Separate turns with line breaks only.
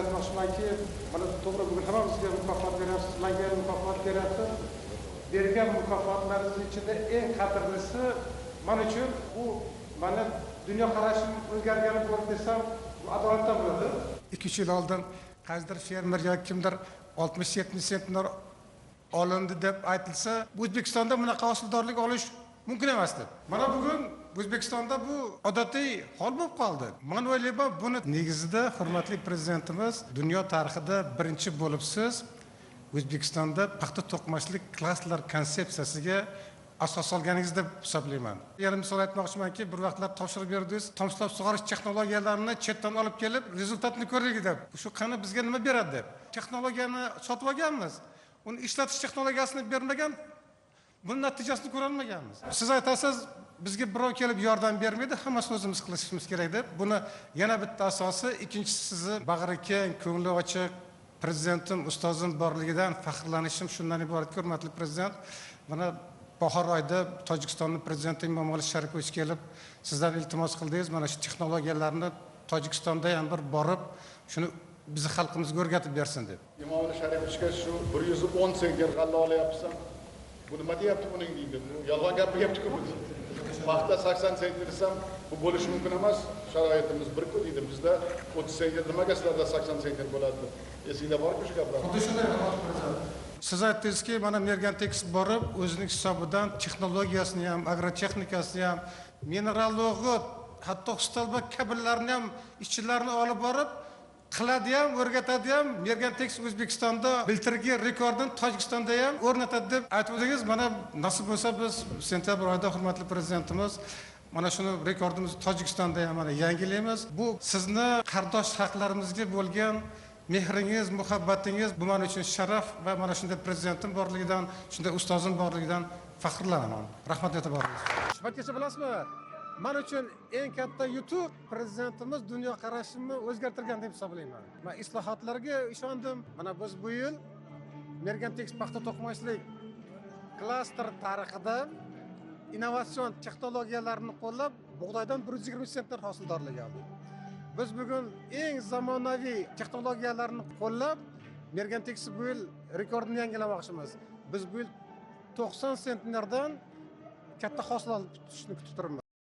aytmoqchimanki, mana to'g'ri bugun hammamizga mukofot beryapsiz, menga mukofot beryapsiz. Bergan mukofotlarining ichida eng qadrlisi men uchun bu mana dunyoqarashim o'zgargani bo'lib desam, bu adolatdan bo'ladi. 2 yil oldin qaysidir fermer yoki kimdir 60-70 sentner olindi deb aytilsa, O'zbekistonda bunaqa hosildorlik olish mumkin emas deb. Mana bugun O'zbekistonda bu odatiy hol bo'lib qoldi. Men o'ylayman, buni negizida hurmatli prezidentimiz dunyo tarixida birinchi bo'lib siz O'zbekistonda paxta to'qimachilik klaster konsepsiyasiga asos solganingiz deb hisoblayman. Yana misol aytmoqchimanki, bir vaqtlar topshiriq berdingiz, tomchilatib sug'orish texnologiyalarini chetdan olib kelib, rezultatni ko'raylik deb. Shu qani bizga nima beradi deb. Texnologiyani sotib olganmiz. Uni ishlatish texnologiyasini bermagan, buning natijasini ko'ra olmaganmiz. Siz aytasiz, bizga birov kelib yordam bermaydi, hammasini o'zimiz qilishimiz kerak deb. Buni yana bitta asosi, ikkinchisi sizni bag'ri keng, ko'ngli ochiq prezidentim, ustozim borligidan faxrlanishim shundan iborat. Hurmatli prezident, mana bahor oyida Tojikistonning prezidenti Emomali Sharipovich kelib, sizdan iltimos qildingiz, mana shu texnologiyalarni Tojikistonda ham bir borib, shuni bizni xalqimizga o'rgatib bersin deb.
Emomali Sharipovichga shu 110 sentner g'alla olyapsan. Bu nima deyapti buning deydi. Yolg'on gapiryapti-ku bu. Paxta 80 sentner desam, bu bo'lishi mumkin emas. Sharoitimiz bir-ku deydi. Bizda 30 sentner nimaga sizlarda 80 sentner bo'ladi? Esingda borku shu gaplar.
Xuddi shunday siz aytdingizki, mana Mergantex borib, o'zining hisobidan texnologiyasini ham, agrotexnikasini ham, mineralog'i, hatto xustalba kabellarni ham, ishchilarni olib borib qiladi ham, o'rgatadi ham. Mergantex O'zbekistonda biltirgi rekordini Tojikistonda ham o'rnatadi deb aytdingiz. Mana nasib bo'lsa biz sentabr oyida hurmatli prezidentimiz mana shuni rekordimizni Tojikistonda ham mana yangilaymiz. Bu sizni qardosh xalqlarimizga bo'lgan mehringiz, muhabbatingiz bu men uchun sharaf va mana shunday prezidentim borligidan, shunday ustozim borligidan faxrlanaman. Rahmat aytib boringiz. Suhbatgacha bilasizmi? Men uchun eng katta yutuq prezidentimiz dunyoqarashimni o'zgartirgan deb hisoblayman. Men islohotlarga ishondim. Mana biz bu yil Mergantex paxta to'qimachilik klaster tarixida innovatsion texnologiyalarni qo'llab, bug'doydan 120 sentner hosildorlik oldik. Biz bugun eng zamonaviy texnologiyalarni qo'llab, Mergantex bu yil rekordni yangilamoqchimiz. Biz bu yil 90 sentnerdan katta hosil olib chiqishni kutib turibmiz.